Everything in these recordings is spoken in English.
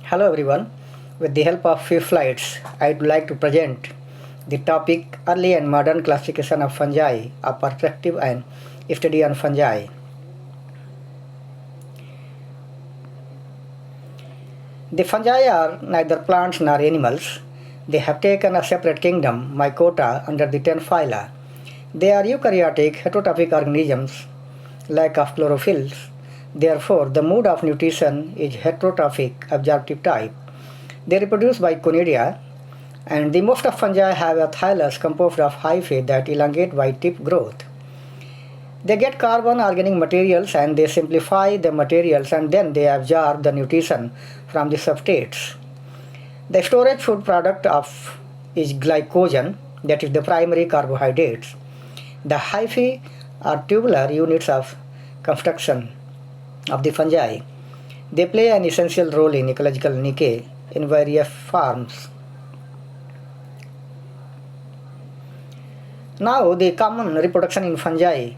Hello everyone. With the help of few slides, I'd like to present the topic Early and Modern Classification of Fungi, a perspective and study on fungi. The fungi are neither plants nor animals. They have taken a separate kingdom, Mycota, under the 10 phyla. They are eukaryotic, heterotrophic organisms, lack of chlorophylls. Therefore, the mode of nutrition is heterotrophic, absorptive type. They reproduce by conidia, and the most of fungi have a thallus composed of hyphae that elongate by tip growth. They get carbon organic materials and they simplify the materials and then they absorb the nutrition from the substrates. The storage food product of is glycogen, that is the primary carbohydrates. The hyphae are tubular units of construction of the fungi. They play an essential role in ecological decay in various forms. Now the common reproduction in fungi.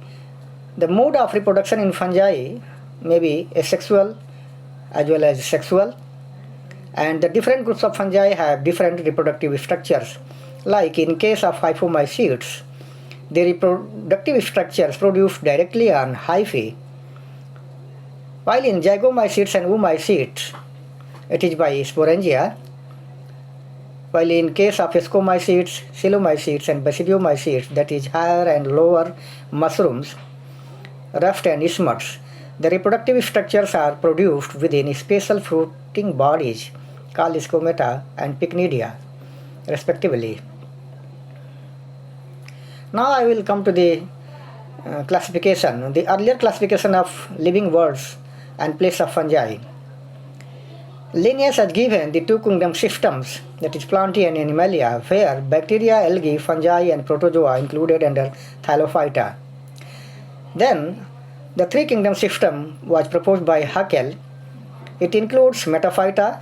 The mode of reproduction in fungi may be asexual as well as sexual, and the different groups of fungi have different reproductive structures. Like in case of hyphomycetes, the reproductive structures produced directly on hyphae, while in zygomycetes and oomycetes it is by sporangia, while in case of ascomycetes, coelomycetes and basidiomycetes, that is higher and lower mushrooms, ruffed and isthmus, the reproductive structures are produced within special fruiting bodies called scomata and pycnidia, respectively. Now I will come to the classification, the earlier classification of living worlds and place of fungi. Linnaeus has given the two kingdom systems, that is Plantae and Animalia, where bacteria, algae, fungi and protozoa included under Thylophyta. Then the three kingdom system was proposed by Haeckel. It includes Metaphyta,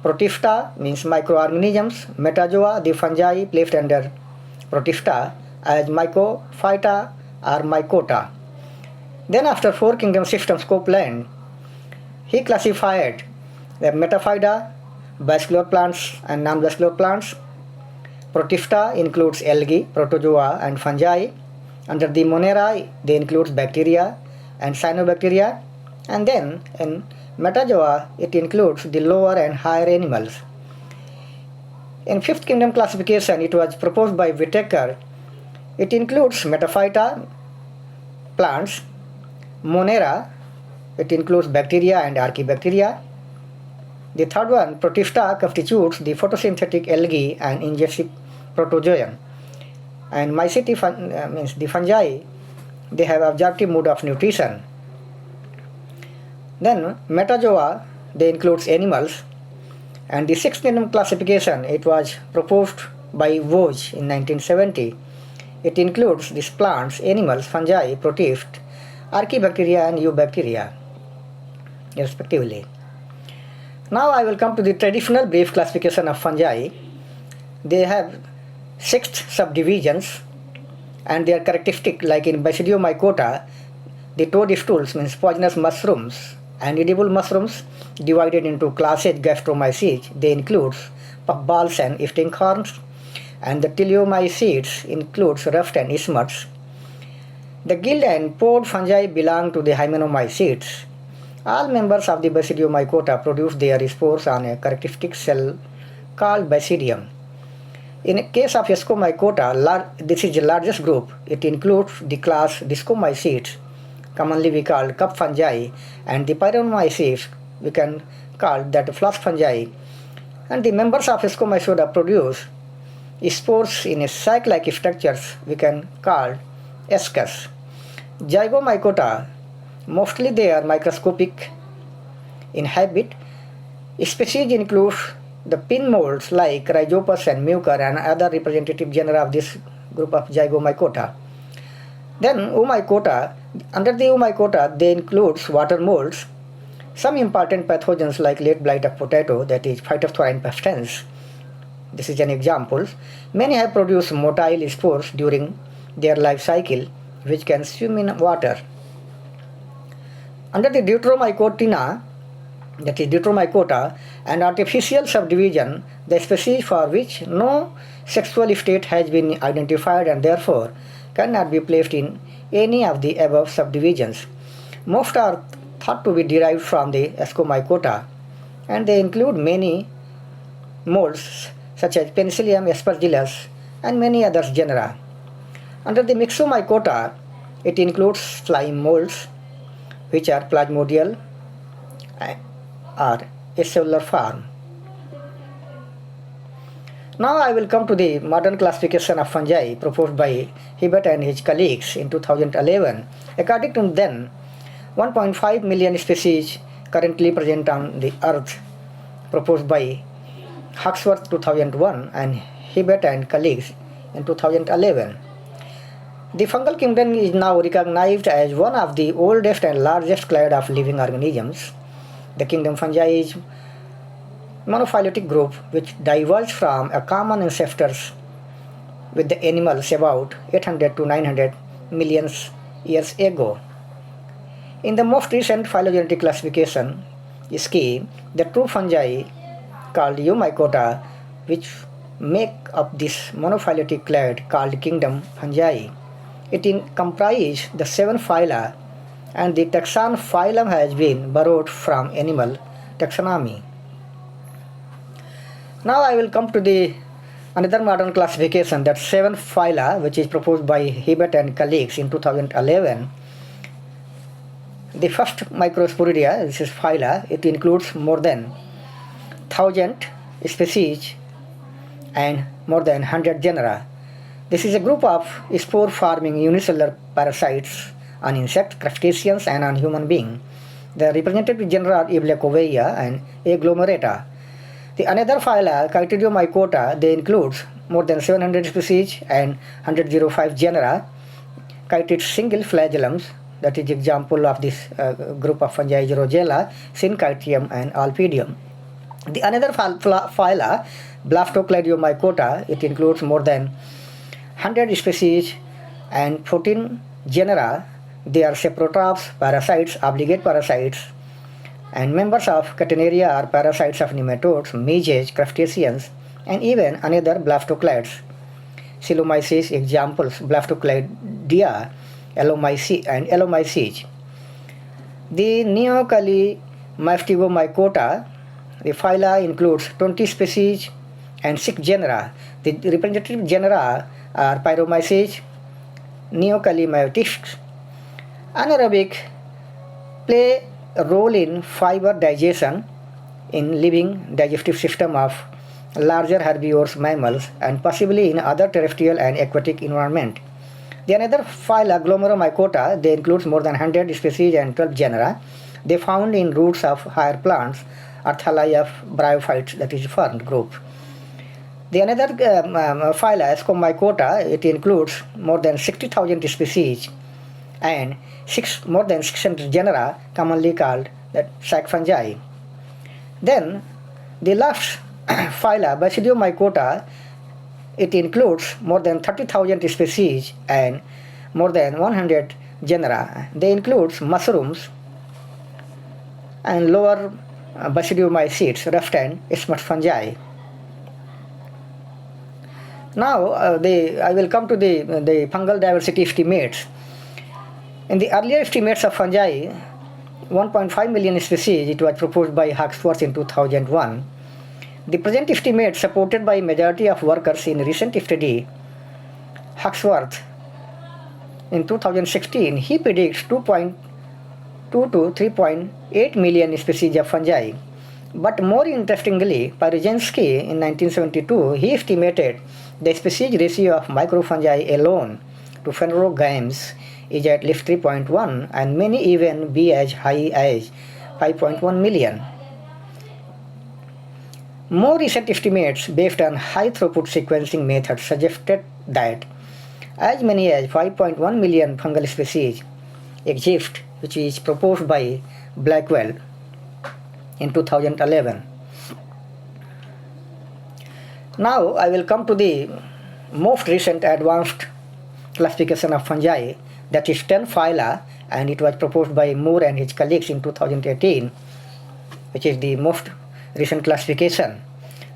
Protista means microorganisms, Metazoa, the fungi placed under Protista as Mycophyta or Mycota. Then after four kingdom systems Copeland, he classified the Metaphyta, vascular plants and non-vascular plants. Protista includes algae, protozoa and fungi. Under the Monera, they includes bacteria and cyanobacteria, and then in Metazoa, it includes the lower and higher animals. In fifth kingdom classification, it was proposed by Whittaker. It includes Metaphyta, plants, Monera, it includes bacteria and archaebacteria. The third one, Protista, constitutes the photosynthetic algae and ingestive protozoan. And mycete means the fungi, they have absorptive mode of nutrition. Then Metazoa, they includes animals. And the sixth kingdom classification, it was proposed by Voge in 1970. It includes these plants, animals, fungi, protists, archaebacteria and eubacteria, respectively. Now I will come to the traditional brief classification of fungi. They have 6 subdivisions and they are characteristic, like in Basidiomycota, the toadstools means poisonous mushrooms and edible mushrooms divided into classes Gastromycetes. They include puffballs and stinkhorns, and the Teleomycetes includes ruffed and isthmus. The gill and pod fungi belong to the Hymenomycetes. All members of the Basidiomycota produce their spores on a characteristic cell called basidium. In case of Ascomycota, this is the largest group. It includes the class Discomycetes, commonly we call cup fungi, and the Pyromycetes, we can call that flask fungi. And the members of Ascomycota produce spores in a sac-like structures we can call ascus. Zygomycota, mostly they are microscopic in habit. Species include the pin molds like Rhizopus and Mucor and other representative genera of this group of Zygomycota. Then Oomycota, under the Oomycota they include water molds, some important pathogens like late blight of potato, that is Phytophthora pestis. This is an example. Many have produced motile spores during their life cycle which can swim in water. Under the Deuteromycotina, that is Deuteromycota, and artificial subdivision, the species for which no sexual state has been identified and therefore cannot be placed in any of the above subdivisions. Most are thought to be derived from the Ascomycota, and they include many molds such as Penicillium aspergillus and many other genera. Under the Myxomycota, it includes slime molds which are plasmodial or acellular form. Now I will come to the modern classification of fungi proposed by Hibbert and his colleagues in 2011. According to them, 1.5 million species currently present on the earth, proposed by Hawksworth 2001 and Hibbert and colleagues in 2011. The fungal kingdom is now recognized as one of the oldest and largest clade of living organisms. The kingdom fungi is monophyletic group which diverged from a common ancestors with the animals about 800 to 900 million years ago. In the most recent phylogenetic classification scheme, the true fungi called Eumycota, which make up this monophyletic clade called kingdom fungi. It comprises the 7 phyla, and the taxon phylum has been borrowed from animal taxonomy. Now I will come to the another modern classification, that 7 phyla, which is proposed by Hibbert and colleagues in 2011. The first Microsporidia, this is phyla, it includes more than 1,000 species and more than 100 genera. This is a group of spore-forming unicellular parasites on insects, crustaceans, and on human beings. The representative genera are Eublepharia and Agglomerata. The another phyla, Chytridiomycota, they include more than 700 species and 105 genera. Chytrid single flagellums, that is example of this group of fungi is Rogella, Synchytrium, and Alpidium. The another phyla, Blaftocladiomycota, it includes more than 100 species and 14 genera. They are saprotrophs, parasites, obligate parasites, and members of Catenaria are parasites of nematodes, midges, crustaceans, and even another Blaftoclades. Coelomyces examples, Blaftocladia, and Elomyces. The Neocali Mastigomycota, the phyla includes 20 species and 6 genera. The representative genera are Pyromyces, Neocalimyotis. Anaerobic play a role in fiber digestion in living digestive system of larger herbivorous mammals and possibly in other terrestrial and aquatic environment. The another phyla, Glomeromycota, they includes more than 100 species and 12 genera. They found in roots of higher plants, Arthali of bryophytes, that is fern group. The another phyla, Ascomycota, it includes more than 60,000 species and more than 600 genera, commonly called that sac fungi. Then the last phyla, Basidiomycota, it includes more than 30,000 species and more than 100 genera. They include mushrooms and lower Basidiomycetes, rough and smut fungi. Now I will come to the fungal diversity estimates. In the earlier estimates of fungi, 1.5 million species, it was proposed by Hawksworth in 2001. The present estimate, supported by majority of workers in recent study, Hawksworth in 2016, he predicts 2.2 to 3.8 million species of fungi. But more interestingly, Paryzynski in 1972, he estimated the species ratio of microfungi alone to phanerogames is at least 3.1, and many even be as high as 5.1 million. More recent estimates based on high throughput sequencing methods suggested that as many as 5.1 million fungal species exist, which is proposed by Blackwell in 2011. Now I will come to the most recent advanced classification of fungi, that is 10 phyla, and it was proposed by Moore and his colleagues in 2018. which is the most recent classification.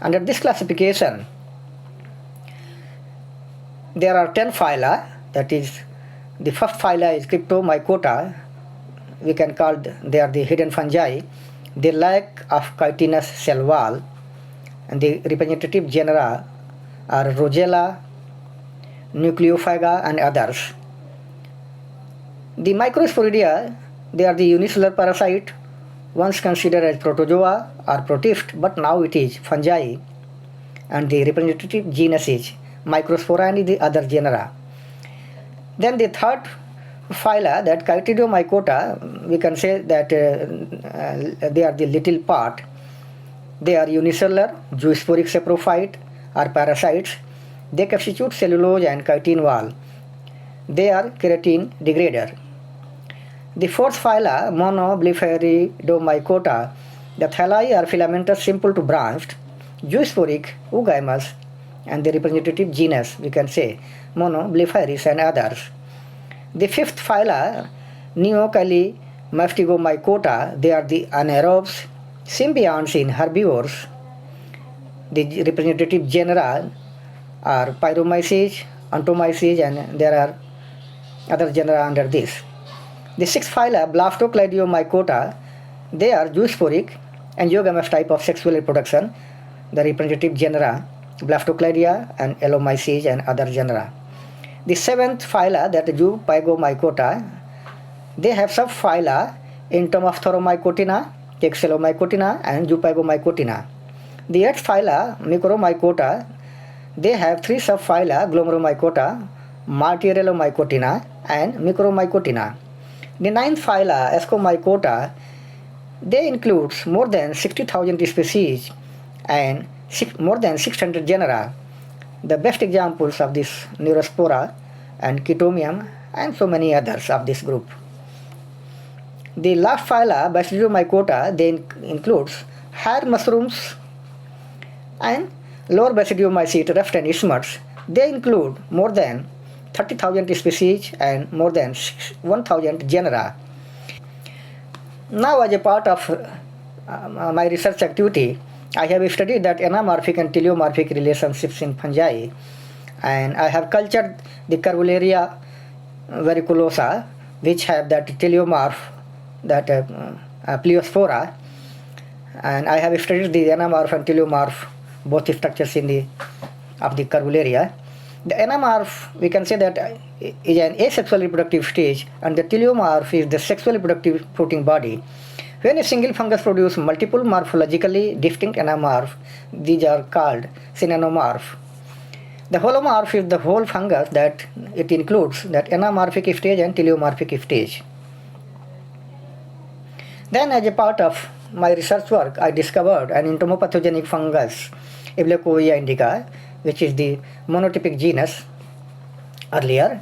Under this classification, there are 10 phyla, that is, the first phyla is Cryptomycota. We can call they are the hidden fungi. They lack of chitinous cell wall, and the representative genera are Rogella, Nucleophaga, and others. The Microsporidia, they are the unicellular parasite, once considered as protozoa or protist, but now it is fungi, and the representative genus is Microspora and the other genera. Then the third phyla, that Chytridiomycota, we can say that they are the little part. They are unicellular, zoosporic saprophyte or parasites. They constitute cellulose and chitin wall. They are keratin degrader. The fourth phyla, Monoblepharidомycota, the thalli are filamentous, simple to branched, zoosporic, oogymous, and the representative genus, we can say, Monoblepharis and others. The fifth phyla, Neocalimystigomycota, they are the anaerobes, symbionts in herbivores. The representative genera are Pyromyces, Entomyces, and there are other genera under this. The sixth phyla, Blastocleidiomycota, they are zoosporic and zoogamous type of sexual reproduction. The representative genera, Blastocleidia and Elomyces and other genera. The seventh phyla, that Zoopygomycota, they have subphyla Entomophthalomycotina, Texellomycotina, and Zoopygomycotina. The eighth phyla, Micromycota, they have three subphyla, Glomeromycota, Martyrellomycotina, and Micromycotina. The ninth phyla, Ascomycota, they include more than 60,000 species and more than 600 genera. The best examples of this Neurospora and Chaetomium and so many others of this group. The last phyla, Basidiomycota, they includes hair mushrooms and lower Basidiomycete, ruffed and isthmus. They include more than 30,000 species and more than 1,000 genera. Now, as a part of my research activity, I have studied that anamorphic and teleomorphic relationships in fungi, and I have cultured the Curvularia variculosa, which have that teleomorph, that pleospora, and I have studied the anamorph and teleomorph, both structures in the of the Curvularia. The anamorph, we can say that is an asexual reproductive stage, and the teleomorph is the sexual reproductive fruiting body. When a single fungus produces multiple morphologically distinct anamorph, these are called synanomorph. The holomorph is the whole fungus, that it includes that anamorphic stage and teleomorphic stage. Then, as a part of my research work, I discovered an entomopathogenic fungus, Eublephovia indica, which is the monotypic genus earlier,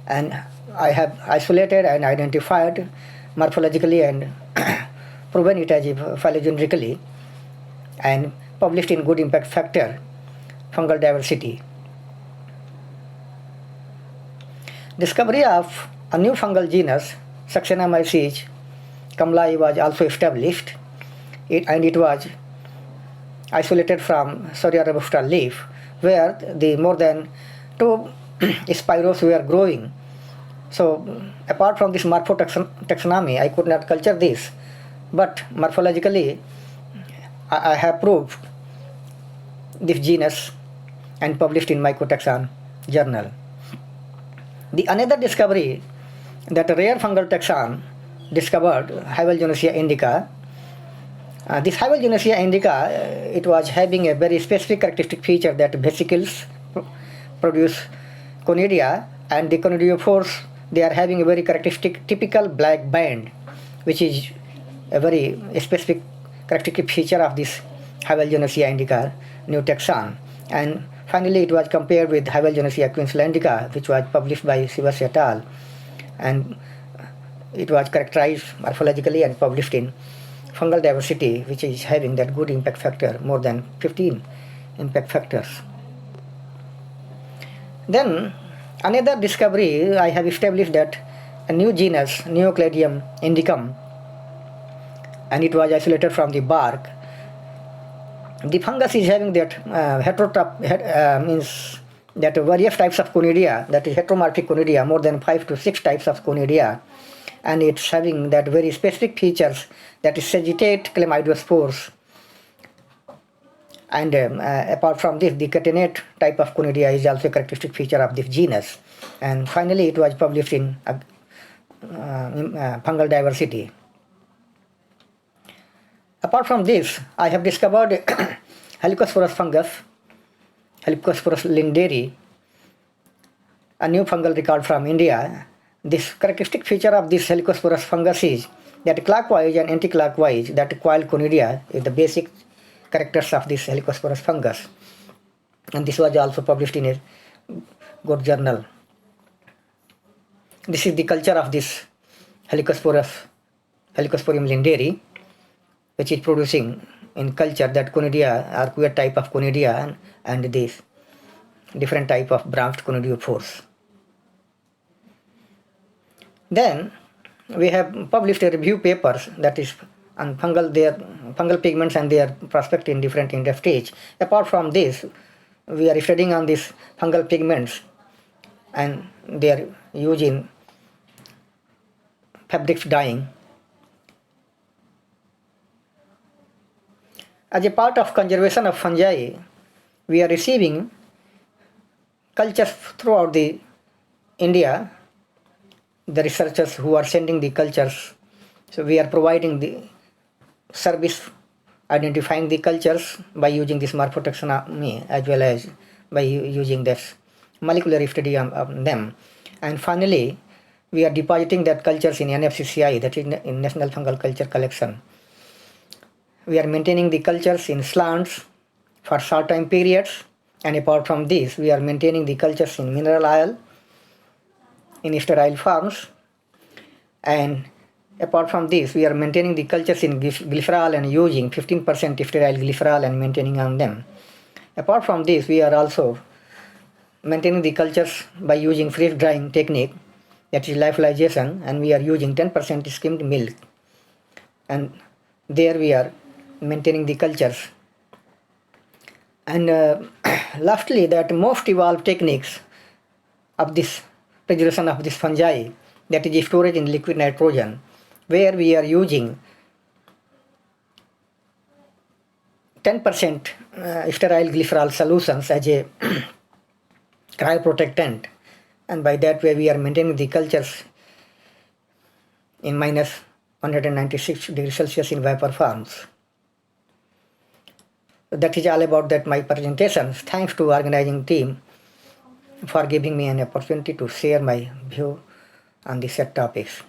and I have isolated and identified morphologically and proven it as phylogenetically and published in Good Impact Factor, Fungal Diversity. Discovery of a new fungal genus, Saxanomyces kamlai, was also established, and it was isolated from Soria robusta leaf, where the more than 2 spiros were growing. So, apart from this morphotaxonomy, I could not culture this, but morphologically, I have proved this genus and published in Mycotaxon journal. The another discovery, that a rare fungal taxon discovered, Hyvelgenesia indica. This Hyvelgenesia indica, it was having a very specific characteristic feature, that vesicles produce conidia, and the conidiophores, they are having a very characteristic typical black band, which is a very specific characteristic feature of this Hyvelgenesia indica new taxon. And finally, it was compared with Hyvelgenesia queenslandica, which was published by Sivas et al. And it was characterized morphologically and published in Fungal Diversity, which is having that good impact factor, more than 15 impact factors. Then another discovery, I have established that a new genus, Neocladium indicum, and it was isolated from the bark. The fungus is having that means that various types of conidia, that is heteromorphic conidia, more than 5 to 6 types of conidia, and it's having that very specific features, that is sagittate chlamydospores. And apart from this, the catenate type of conidia is also a characteristic feature of this genus. And finally, it was published in Fungal Diversity. Apart from this, I have discovered Helicosporus fungus, Helicosporus linderi, a new fungal record from India. This characteristic feature of this Helicosporus fungus is that clockwise and anti-clockwise, that coiled conidia is the basic characters of this Helicosporus fungus. And this was also published in a good journal. This is the culture of this Helicosporium linderi, which is producing in culture that conidia are queer type of conidia and this different type of branched conidiophores. Then we have published a review papers, that is on fungal pigments and their prospect in different industries. Apart from this, we are studying on these fungal pigments and their use in fabrics dyeing. As a part of conservation of fungi, we are receiving cultures throughout the India, the researchers who are sending the cultures. So we are providing the service identifying the cultures by using this morphotaxonomy as well as by using this molecular study of them. And finally, we are depositing that cultures in NFCCI, that is in National Fungal Culture Collection. We are maintaining the cultures in slants for short time periods, and apart from this, we are maintaining the cultures in mineral oil, in sterile forms, and apart from this, we are maintaining the cultures in glycerol and using 15% sterile glycerol and maintaining on them. Apart from this, we are also maintaining the cultures by using freeze drying technique, that is lyophilization, and we are using 10% skimmed milk, and there we are maintaining the cultures. And lastly, that most evolved techniques of this preservation of this fungi, that is storage in liquid nitrogen, where we are using 10% sterile glycerol solutions as a cryoprotectant, and by that way we are maintaining the cultures in minus 196 degrees Celsius in vapor forms. That is all about that my presentations. Thanks to organizing team for giving me an opportunity to share my view on the set topics.